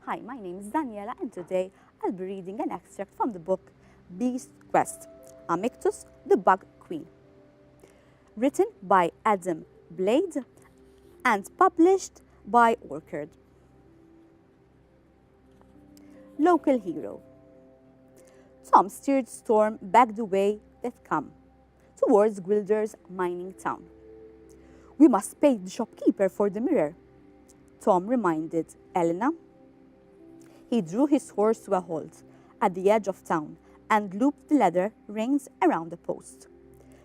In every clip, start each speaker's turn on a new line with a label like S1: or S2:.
S1: Hi, my name is Daniela and today I'll be reading an extract from the book Beast Quest, Amictus, the Bug Queen, written by Adam Blade and published by Orchard. Local hero. Tom steered Storm back the way they'd come, towards Gwilder's mining town. "We must pay the shopkeeper for the mirror," Tom reminded Elena. He drew his horse to a halt at the edge of town and looped the leather rings around the post.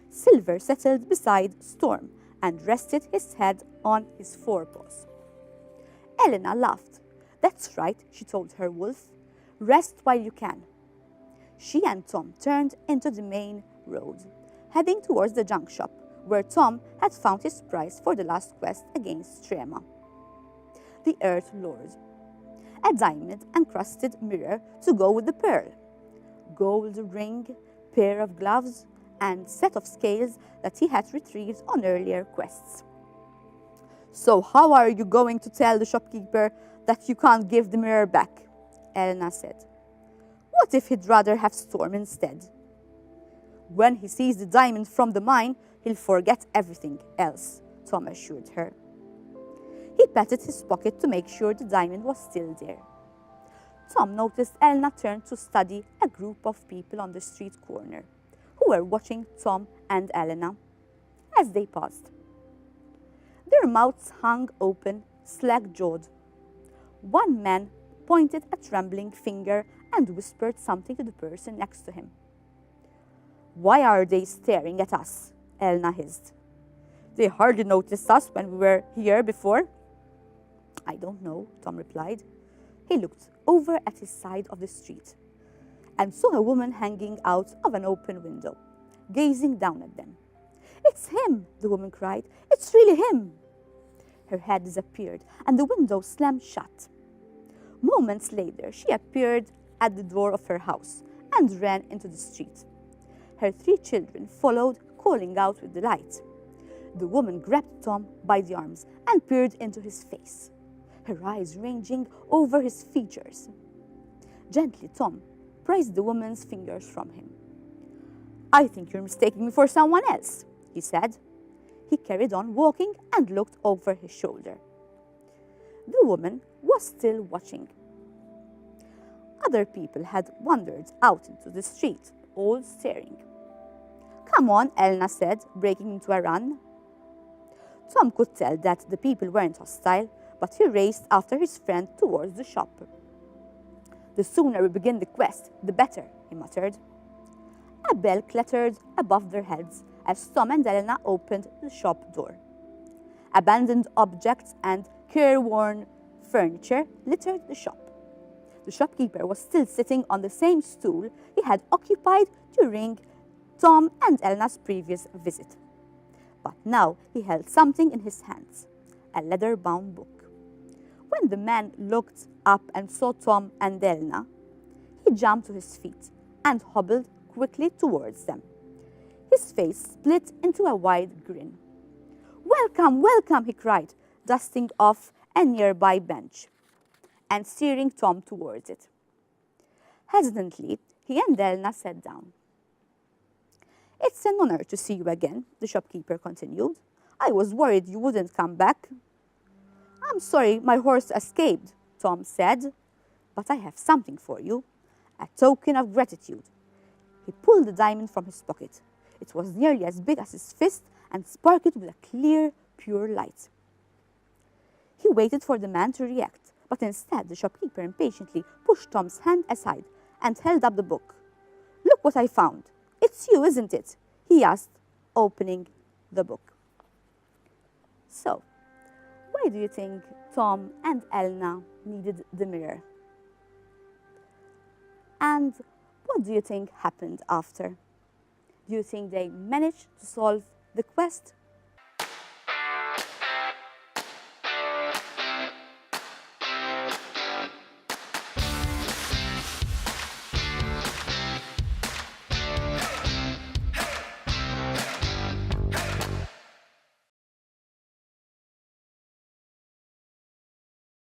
S1: Silver settled beside Storm and rested his head on his forepaws. Elena laughed. "That's right," she told her wolf. "Rest while you can." She and Tom turned into the main road, heading towards the junk shop, where Tom had found his prize for the last quest against Trema. The Earth Lord. A diamond-encrusted mirror to go with the pearl, gold ring, pair of gloves, and set of scales that he had retrieved on earlier quests. "So how are you going to tell the shopkeeper that you can't give the mirror back?" Elena said. "What if he'd rather have Storm instead?" "When he sees the diamond from the mine, he'll forget everything else," Tom assured her. He patted his pocket to make sure the diamond was still there. Tom noticed Elena turn to study a group of people on the street corner, who were watching Tom and Elena as they passed. Their mouths hung open, slack-jawed. One man pointed a trembling finger and whispered something to the person next to him. "Why are they staring at us?" Elena hissed. "They hardly noticed us when we were here before." "I don't know," Tom replied. He looked over at his side of the street and saw a woman hanging out of an open window, gazing down at them. "It's him!" the woman cried. "It's really him!" Her head disappeared and the window slammed shut. Moments later, she appeared at the door of her house and ran into the street. Her 3 children followed, calling out with delight. The woman grabbed Tom by the arms and peered into his face, her eyes ranging over his features. Gently, Tom prized the woman's fingers from him. "I think you're mistaking me for someone else," he said. He carried on walking and looked over his shoulder. The woman was still watching. Other people had wandered out into the street, all staring. "Come on," Elena said, breaking into a run. Tom could tell that the people weren't hostile, but he raced after his friend towards the shop. "The sooner we begin the quest, the better," he muttered. A bell clattered above their heads as Tom and Elena opened the shop door. Abandoned objects and careworn furniture littered the shop. The shopkeeper was still sitting on the same stool he had occupied during Tom and Elena's previous visit. But now he held something in his hands, a leather-bound book. When the man looked up and saw Tom and Elena, he jumped to his feet and hobbled quickly towards them. His face split into a wide grin. "Welcome, welcome," he cried, dusting off a nearby bench and steering Tom towards it. Hesitantly, he and Elena sat down. "It's an honor to see you again," the shopkeeper continued. "I was worried you wouldn't come back." "I'm sorry my horse escaped," Tom said, "but I have something for you, a token of gratitude." He pulled the diamond from his pocket. It was nearly as big as his fist and sparkled with a clear, pure light. He waited for the man to react, but instead the shopkeeper impatiently pushed Tom's hand aside and held up the book. "Look what I found. It's you, isn't it?" he asked, opening the book. So, why do you think Tom and Elena needed the mirror? And what do you think happened after? Do you think they managed to solve the quest?